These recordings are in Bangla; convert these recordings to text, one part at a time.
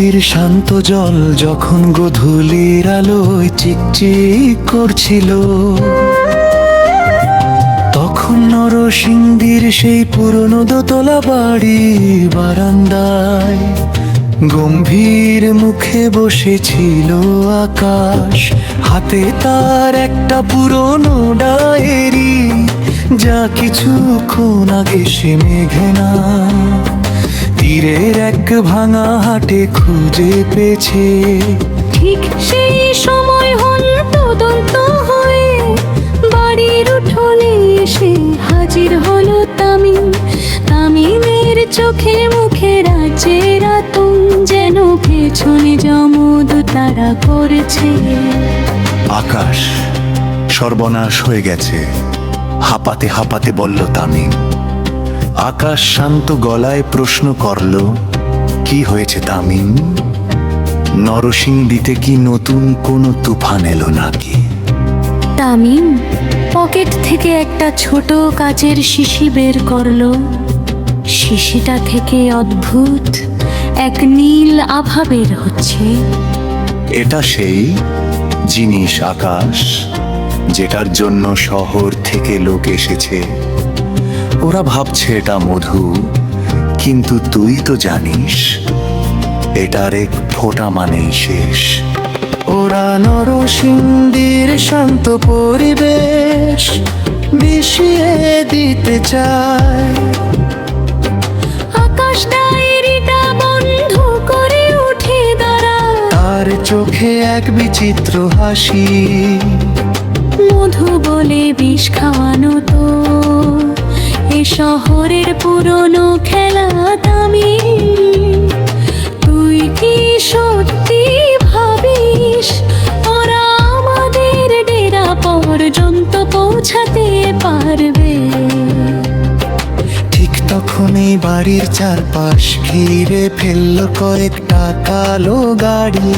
নদীর শান্ত জল যখন গোধূলির আলোয় চিকচিক করছিল, তখন নরসিংদীর সেই পুরনো দোতলা বাড়ি বারান্দায় গম্ভীর মুখে বসেছিল আকাশ। হাতে তার একটা পুরনো ডায়েরি, যা কিছুক্ষণ আগে সে মেঘনা তীরের এক ভাঙা হাটে খুঁজে পেয়েছে। ঠিক সেই সময় হল তদন্ত হয়ে বাড়ির উঠোনে এসে হাজির হলো তামিম। তামিমের চোখে মুখে রাজ্যের আতঙ্ক, যেন পেছনে জমদূত তারা করেছে। আকাশ, সর্বনাশ হয়ে গেছে, হাঁপাতে হাঁপাতে বলল তামিম। আকাশ শান্ত গলায় প্রশ্ন করল, কি হয়েছে তামিম? নরসিংদীতে কি নতুন কোনো তুফান এলো নাকি? তামিম পকেট থেকে একটা ছোট কাচের শিশি বের করলো। শিশিটা থেকে অদ্ভুত এক নীল আভা বের হচ্ছে। এটা সেই জিনিস আকাশ, যেটার জন্য শহর থেকে লোক এসেছে। ওরা ভাবছে এটা মধু, কিন্তু তুই তো জানিস এটার এক ফোঁটা মানেই শেষ। ওরা নরসিংদীর শান্ত পরিবেশ মিশিয়ে দিতে চায়। আকাশ ডায়েরিটা বন্ধ করে উঠে দাঁড়ায়, তার চোখে এক বিচিত্র হাসি। মধু বলে বিষ খাওয়ানো তো এ শহরের পুরনো খেলা। তামিম, তুই কি সত্যি ভাবিস ওরা আমাদের ডেরা পর্যন্ত পৌঁছাতে পারবে? ঠিক তখনই বাড়ির চারপাশ ঘিরে ফেলল কয়েকটা কালো গাড়ি।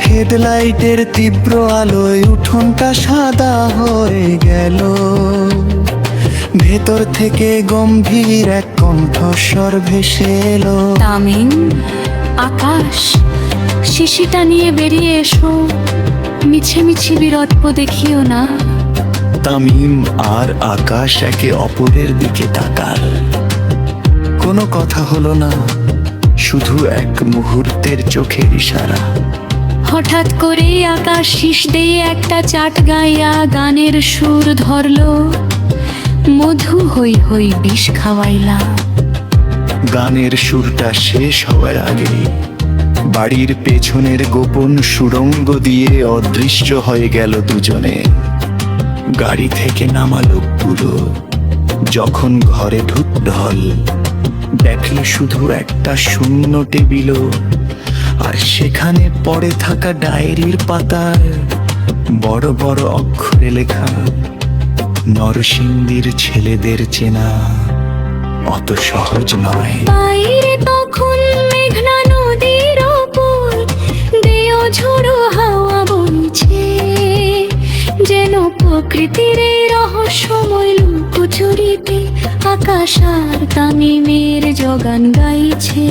হেডলাইটের তীব্র আলোয় উঠোনটা সাদা হয়ে গেল। ভেতর থেকে গম্ভীর এক কণ্ঠস্বর ভেসে এলো, তামিম, আকাশ, শিশিটা নিয়ে বেরিয়ে এসো। মিছিমিছি বিরোধ দেখিও না। তামিম আর আকাশ একে অপরের দিকে তাকাল। কোনো কথা হলো না, শুধু এক মুহূর্তের চোখের ইশারা। হঠাৎ করে আকাশ শীষ দিয়ে একটা চাট গাইয়া গানের সুর ধরলো। মধু হই হই বিষ খাওয়াইলা। গানের সুরটা শেষ হওয়ার আগে বাড়ির পেছনের গোপন সুড়ঙ্গ দিয়ে অদৃশ্য হয়ে গেল দুজনে। গাড়ি থেকে নামালো পুরো। যখন ঘরে ঢল দেখল শুধু একটা শূন্য টেবিল, আর সেখানে পড়ে থাকা ডায়েরির পাতায় বড় বড় অক্ষরে লেখা, নরসিংদীর ছেলেদের চেনা অত সহজ নয়। বাইরে তখন মেঘনা নদীর ওপর দেও ঝোড়ো হাওয়া বইছে, যেন প্রকৃতির এই রহস্যময় লুকোচুরিতে আকাশ আর তামিমের জগান গাইছে।